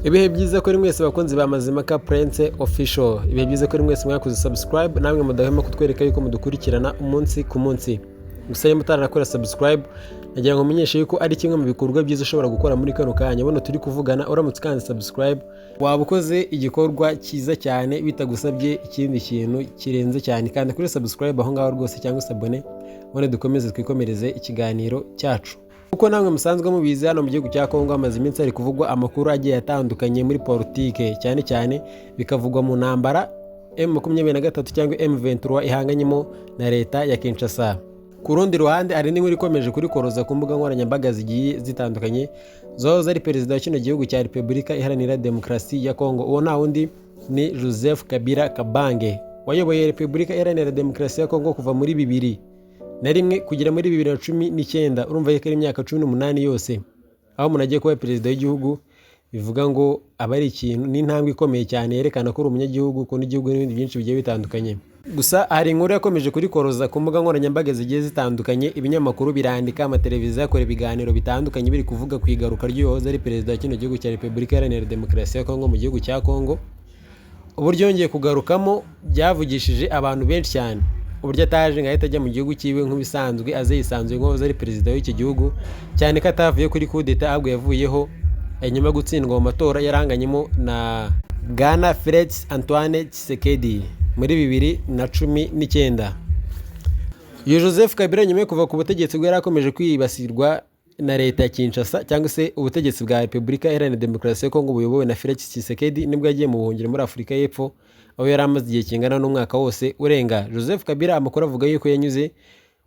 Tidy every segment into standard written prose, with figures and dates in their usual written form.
Ibihe byiza kuri mwese bakunzi ba Mazimaka Prince Official. Ibihe byiza kuri mwese mwakoze subscribe namwe mudahema kutwereka yuko mudukurikirana umunsi ku munsi. Gusa iyo mutaranakora subscribe nagira ngo mumenyeshe yuko ari kimwe mu bikorwa byiza ushobora gukora muri kano kanya. Bono turi kuvugana uramutse kandi subscribe waba ukoze igikorwa cyiza cyane bitagusabye ikindi kintu kirenze cyane, kandi kuri subscribe aho ngaho rwose cyangwa sabone bone dukomeze twikomereze ikiganiro cyacu. Uko namwe musanzwe mubizi hano mu gihugu cya Kongo amaze iminsi ari kuvugwa amakuru agiye atandukanye muri politike, cyane cyane bikavugwa mu ntambara M23 cyangwa M23 ihanganyemo na leta ya Kinshasa. Ku rundi ruhande hari n'inkuru ikomeje kuri koroza ku mbuga nkoranyambaga zigiye zitandukanye zoza ari perezida wa kino gihugu cya Repubulika Iharanira Demokarasi ya Kongo. Uwo nta wundi ni Joseph Kabila Kabange wayoboye Repubulika Iharanira Demokarasi ya Kongo kuva muri 2001 kugera muri 2019. Urumva ko ari imyaka 18 yose aho umuntu agiye kuba perezida w'igihugu. Bivuga ngo aba ari ikintu n'intambwe ikomeye cyane yerekana ko uri umunyagihugu ko n'igihugu n'ibindi byinshi bigiye bitandukanye. Gusa hari inkuru yakomeje kuri koroza ku mbuga nkoranyambaga zigiye zitandukanye, ibinyamakuru birandika, amateleviziyo akora ibiganiro bitandukanye biri kuvuga ku igaruka ry'uwahoze ari perezida wa kino gihugu cya Repubulika Iharanira Demokarasi ya Kongo mu gihugu cya Kongo. Uburyo yongeye kugarukamo byavugishije abantu benshi cyane, uburyo ataje ngahita ajya mu gihugu cyiwe nk'ibisanzwe aze yisanzuye nk'uwahoze ari perezida w'iki gihugu, cyane ko atavuye kuri coup d'etat ahubwo yavuyeho nyuma yo gutsindwa mu matora yaranganyemo na Bwana Felix Antoine Tshisekedi muri 2019. Uyu Joseph Kabila nyuma yo kuva ku butegetsi bwe yarakomeje kwibasirwa na leta ya Kinshasa cyangwa se ubutegetsi bwa Repubulika Iharanira Demokarasi ya Kongo buyobowe na Felix Tshisekedi, nibwo yagiye mu buhungiro muri Afurika y'Epfo aho yari amaze igihe kingana n'umwaka wose urenga. Joseph Kabila amakuru avuga yuko yanyuze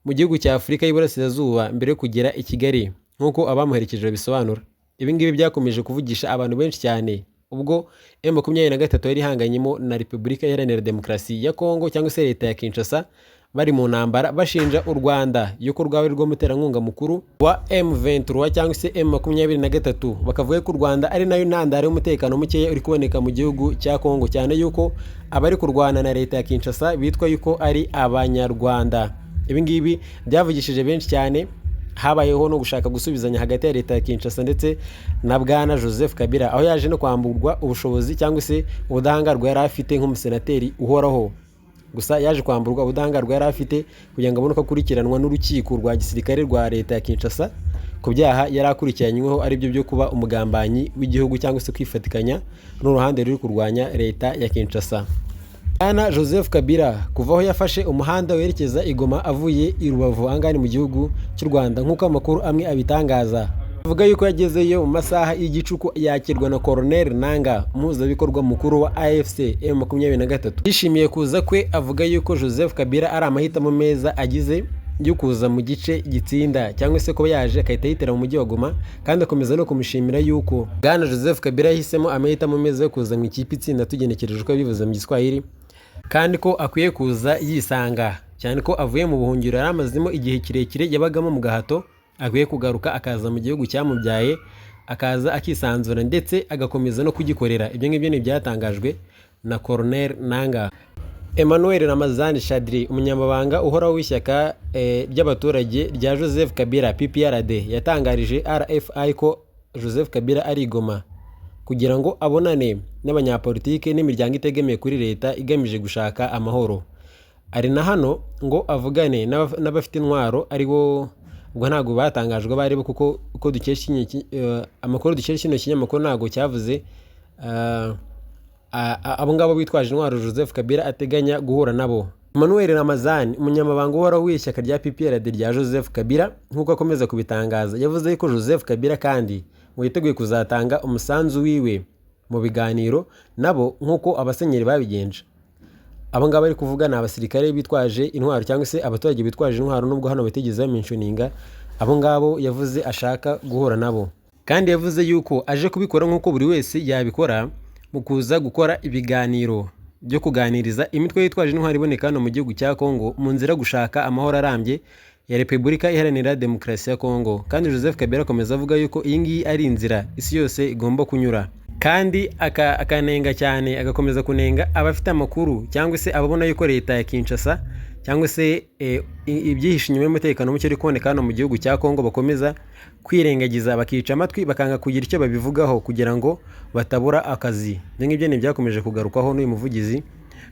mu gihugu cya Afurika y'Iburasirazuba mbere yo kugera i Kigali nk'uko abamuherekeje bisobanura. Ibi ngibi byakomeje kuvugisha abantu benshi cyane ubwo M23 yari ihanganyemo na Repubulika Iharanira Demokarasi ya Kongo cyangwa se leta ya Kinshasa, bari mu ntambara bashinja u Rwanda yuko rwaba rwo muterankunga mukuru wa M23 cyangwa se M23, bakavuga ko u Rwanda ari nayo ntandaro y'umutekano mukeya uri kuboneka mu gihugu cya Kongo, cyane yuko abari kurwana na leta ya Kinshasa bitwa yuko ari abanyarwanda. Ibi ngibi byavugishije benshi cyane, habayeho no gushaka gusubizanya hagati ya leta ya Kinshasa ndetse na Bwana Joseph Kabila, aho yaje no kwamburwa ubushobozi cyangwa se ubudahangarwa yari afite nk'umusenateri uhoraho. Gusa yaje kwamburwa ubudahangarwa yari afite kugira ngo abone ko akurikiranwa n'urukiko rwa gisirikare rwa leta ya Kinshasa ku byaha yari akurikiranyweho, ari byo byo kuba umugambanyi w'igihugu cyangwa se kwifatikanya n'uruhande ruri kurwanya leta ya Kinshasa. Bwana Joseph Kabila kuva aho yafashe umuhanda werekeza i Goma avuye i Rubavu angani mu gihugu cy'u Rwanda nk'uko amakuru amwe abitangaza, avuga yuko yagezeyo mu masaha y'igicuku yakirwa na Colonel Nanga, umuhuzabikorwa mukuru wa AFC M23. Yishimiye kuza kwe, avuga yuko Joseph Kabila ari amahitamo meza agize yo kuza mu gice gitsinda cyangwa se kuba yaje akahita yitera mu mujyi wa Goma, kandi akomeza no kumushimira yuko Bwana Joseph Kabila yahisemo amahitamo meza yo kuza mu ikipe itsinda, tugenekereje uko bivuze mu Giswahili, kandi ko akwiye kuza yisanga, cyane ko avuye mu buhungiro yari amazemo igihe kirekire yabagamo mu gahato. Akwiye kugaruka akaza mu gihugu cyamubyaye, akaza akisanzura ndetse agakomeza no kugikorera. Ibyo ngibyo ni byatangajwe na Colonel Nanga. Emmanuel Ramazani Shadri, umunyamabanga uhoraho w'ishyaka ry'abaturage rya Joseph Kabila PPRD, yatangarije RFI ko Joseph Kabila ari Goma kugira ngo abonane n'abanyapolitike n'imiryango itegamiye kuri leta igamije gushaka amahoro. Ari na hano ngo avugane n'abafite intwaro, aribo ubwo ntabwo batangajwe barebo kuko uko dukesha amakuru dukesha kino kinyamakuru ntabwo cyavuze abo ngabo bitwaje intwaro Joseph Kabila ateganya guhura nabo. Emmanuel Ramazani, umunyamabanga uhoraho w'ishyaka rya PPRD rya Joseph Kabila, nk'uko akomeza kubitangaza, yavuze ko Joseph Kabila kandi ngo yiteguye kuzatanga umusanzu wiwe mu biganiro nabo nk'uko abasenyeri babigenje. Abo ngabo bari kuvuga ni abasirikare bitwaje intwaro cyangwa se abaturage bitwaje intwaro, nubwo hano batigeze bamentioninga abo ngabo yavuze ashaka guhura nabo, kandi yavuze yuko aje kubikora nk'uko buri wese yabikora mu kuza gukora ibiganiro byo kuganiriza imitwe yitwaje intwaro iboneka hano mu gihugu cya Kongo mu nzira gushaka amahoro arambye ya Repubulika Iharanira Demokarasi ya Kongo. Kandi Joseph Kabila akomeza avuga yuko iyi ngiyi ari inzira isi yose igomba kunyura, kandi akanenga cyane, agakomeza kunenga abafite amakuru cyangwa se ababona yuko leta ya Kinshasa cyangwa se ibyihishe inyuma y'umutekano muke uri kuboneka hano mu gihugu cya Kongo bakomeza kwirengagiza bakica amatwi bakanga kugira icyo babivugaho kugira ngo batabura akazi. Ibyo ngibyo ni byakomeje kugarukwaho n'uyu muvugizi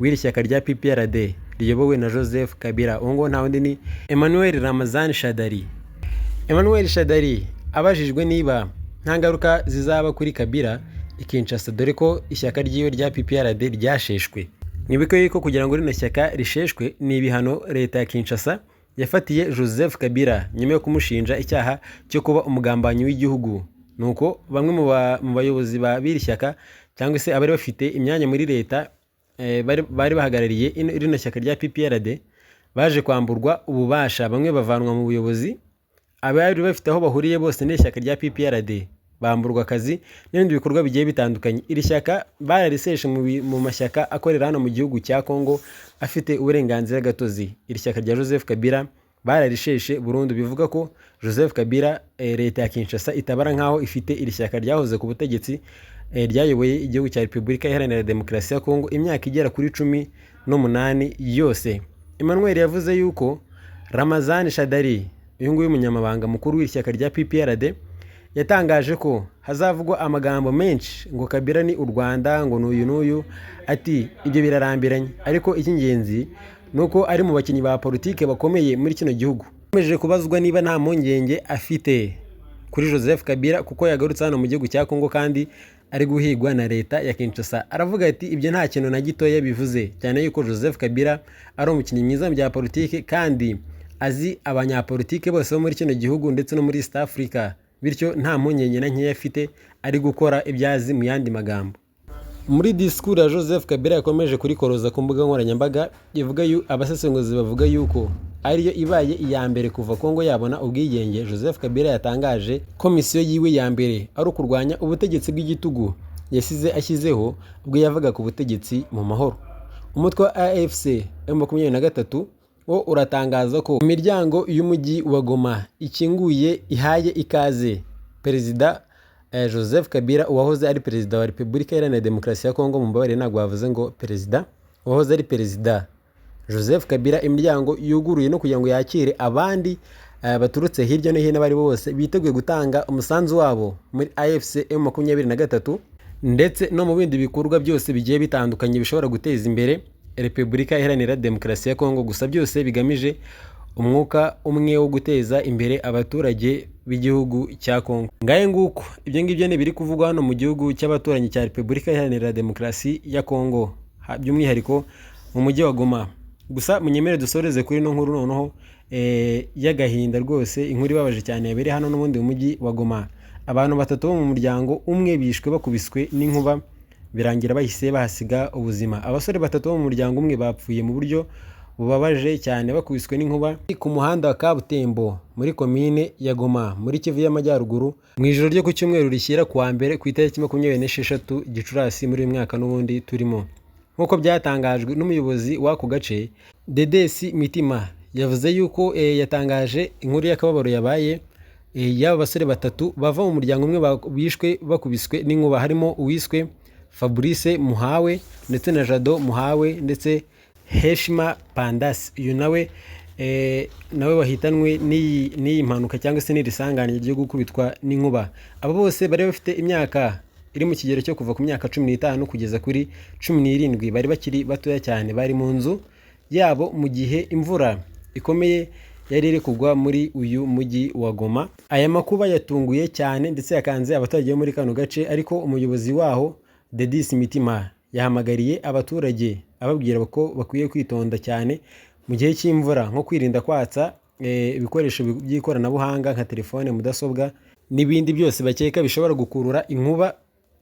w'iri shyaka rya PPRD riyobowe na Joseph Kabila. Uwo ngo nta wundi ni Emmanuel Ramazani Shadari. Emmanuel Shadari abajijwe niba nta ngaruka zizaba kuri Kabila i Kinshasa dore ko ishyaka ryiwe rya PPRD ryasheshwe. Nibuke yuko kugira ngo rino shyaka risheshwe ni ibihano leta ya Kinshasa yafatiye Joseph Kabila nyuma yo kumushinja icyaha cyo kuba umugambanyi w'igihugu. Nuko bamwe mu bayobozi ba biri shyaka cyangwa se abari bafite imyanya muri leta bari bahagarariye rino shyaka rya PPRD baje kwamburwa ububasha, bamwe bavanwa mu buyobozi, abari bafite aho bahuriye bose n'ishyaka rya PPRD bamburwa akazi n'ibindi bikorwa bigiye bitandukanye. Iri shyaka barariseshe mu mashyaka akorera hano mu gihugu cya Kongo afite uburenganzira gatozi. Iri shyaka rya Joseph Kabila bararisheshe burundu, bivuga ko Joseph Kabila leta ya Kinshasa itabara nkaho ifite iri shyaka ryahoze ku butegetsi ryayoboye igihugu cya Repubulika Iharanira Demokarasi ya Kongo imyaka igera kuri 18 yose. Emmanuel yavuze yuko Ramazani Shadari uyu nguyu umunyamabanga mukuru w'iri shyaka rya PPRD yatangaje ko hazavugwa amagambo menshi ngo Kabila ni u Rwanda, ngo n'uyu n'uyu, ati ibyo birarambiranye, ariko icy'ingenzi nuko ari mu bakinnyi ba politike bakomeye muri kino gihugu. Akomeje kubazwa niba nta mpungenge afite kuri Joseph Kabila kuko yagarutse hano mu gihugu cya Kongo kandi ari guhigwa na leta ya Kinshasa. Aravuga ati ibyo nta kintu na gitoya bivuze, cyane yuko Joseph Kabila ari umukinnyi mwiza mu bya politike kandi azi abanyapolitike bose bo muri kino gihugu ndetse no muri East Africa, bityo nta mpungenge na nkeya afite, ari gukora ibyazi mu yandi magambo. Muri disikuru ya Joseph Kabila yakomeje kurikoroza ku mbuga nkoranyambaga, ivuga abasesenguzi bavuga yuko ariyo ibaye iya mbere kuva Kongo yabona ubwigenge. Joseph Kabila yatangaje komisiyo yiwe ya mbere ari ukurwanya ubutegetsi bw'igitugu yasize ashyizeho ubwo yavaga ku butegetsi mu mahoro. Umutwe wa AFC M23 wo uratangaza ko imiryango y'umujyi wa Goma ikinguye ihaye ikaze Perezida Joseph Kabila uwahoze ari perezida wa Repubulika Iharanira Demokarasi ya Kongo. Mumbabarire ntabwo bavuze ngo perezida, uwahoze ari perezida Joseph Kabila. Imiryango yuguruye no kugira ngo yakire abandi baturutse hirya no hino bari bose biteguye gutanga umusanzu wabo muri AFC M23 ndetse no mu bindi bikorwa byose bigiye bitandukanye bishobora guteza imbere Repubulika Iharanira Demokarasi ya Kongo, gusa byose bigamije umwuka umwe wo guteza imbere abaturage b'igihugu cya Kongo. Ngaye nguko ibyo ngibyo ne biri kuvugwa hano mu gihugu cy'abaturanyi cya Repubulika Iharanira Demokarasi ya Kongo, by'umwihariko mu mujyi wa Goma. Gusa munyemere dusoreze kuri no nkuru noneho y'agahinda rwose, inkuru ibabaje cyane yabereye hano n'ubundi mu mujyi wa Goma. Abantu 3 bo mu muryango umwe bishwe bakubiswe n'inkuba birangira bahise bahasiga ubuzima. Abasore 3 bo mu muryango umwe bapfuye mu buryo bubabaje cyane bakubiswe n'inkuba ku muhanda wa Kabutembo muri komine ya Goma muri Kivu y'Amajyaruguru mu ijoro ryo ku cyumweru rishyira kuwa mbere ku itariki 26 Gicurasi muri uyu mwaka n'ubundi turimo. Nk'uko byatangajwe n'umuyobozi w'ako gace Dedesi Mitima, yavuze yuko yatangaje inkuru y'akababaro yabaye y'aba basore 3 bava mu muryango umwe bishwe bakubiswe n'inkuba, harimo uwiswe Fabrice Muhawe ndetse na Jado Muhawe ndetse Heshima Pandasi. Uyu nawe wahitanwe n'iyi mpanuka cyangwa se n'irisangane ryo gukubitwa n'inkuba. Abo bose bari bafite imyaka iri mu kigero cyo kuva ku myaka 15 kugeza kuri 17, bari bakiri batoya cyane, bari mu nzu yabo mu gihe imvura ikomeye yari iri kugwa muri uyu mujyi wa Goma. Aya makuba yatunguye cyane ndetse yakanze abaturage bo muri kano gace, ariko umuyobozi waho Dedis Mitima yahamagariye abaturage ababwira ko bakwiye kwitonda cyane mu gihe cy'imvura, nko kwirinda kwatsa ibikoresho by'ikoranabuhanga nka telefone, mudasobwa n'ibindi byose bakeka bishobora gukurura inkuba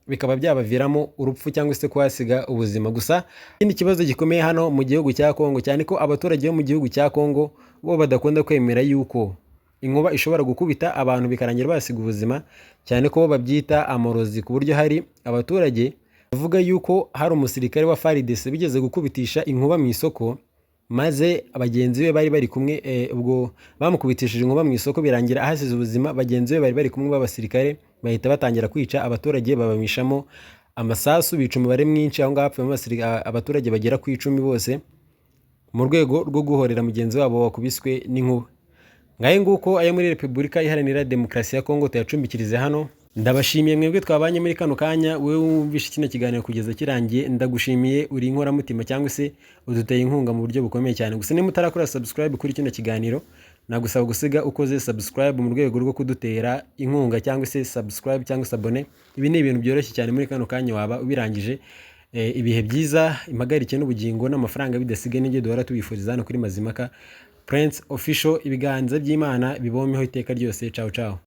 bikaba byabaviramo urupfu cyangwa se kwasiga ubuzima. Gusa ikindi kibazo gikomeye hano mu gihugu cya Kongo, cyane ko abaturage bo mu gihugu cya Kongo bo badakunda kwemera yuko inkuba ishobora gukubita abantu bikarangira basiga ubuzima, cyane ko babyita amorozi, ku buryo hari abaturage bavuga yuko hari umusirikare wa FARDC bigeze gukubitisha inkuba mu isoko, maze abagenzi be bari kumwe ubwo bamukubitishije inkuba mu isoko birangira ahasize ubuzima. Bagenzi be bari kumwe b'abasirikare bahita batangira kwica abaturage, babamishamo amasasu, bica umubare mwinshi. Aho ngaho hapfuye abaturage bagera ku 10 bose mu rwego rwo guhorera mugenzi wabo wakubiswe n'inkuba. Ngahe nguko ayo muri Repubulika Iharanira Demokarasi ya Kongo tuyacumbikirize hano. Ndabashimiye mwebwe twabanye muri kano kanya, wewe wumvishe kino kiganiro kugeza kirangiye, ndagushimiye, uri inkoramutima cyangwa se uduteye inkunga mu buryo bukomeye cyane. Gusa niba utarakora subscribe kuri kino kiganiro, nagusaba gusiga ukoze subscribe mu rwego rwo kudutera inkunga cyangwa se subscribe cyangwa se abone. Ibi ni ibintu byoroshye cyane muri kano kanya waba ubirangije. Ibihe byiza, impagarike n'ubugingo n'amafaranga bidasigaye n'ibyo duhora tubifuriza hano kuri Mazimaka Prince Official. Ibiganza by'Imana bibomeho iteka ryose. Ciao ciao.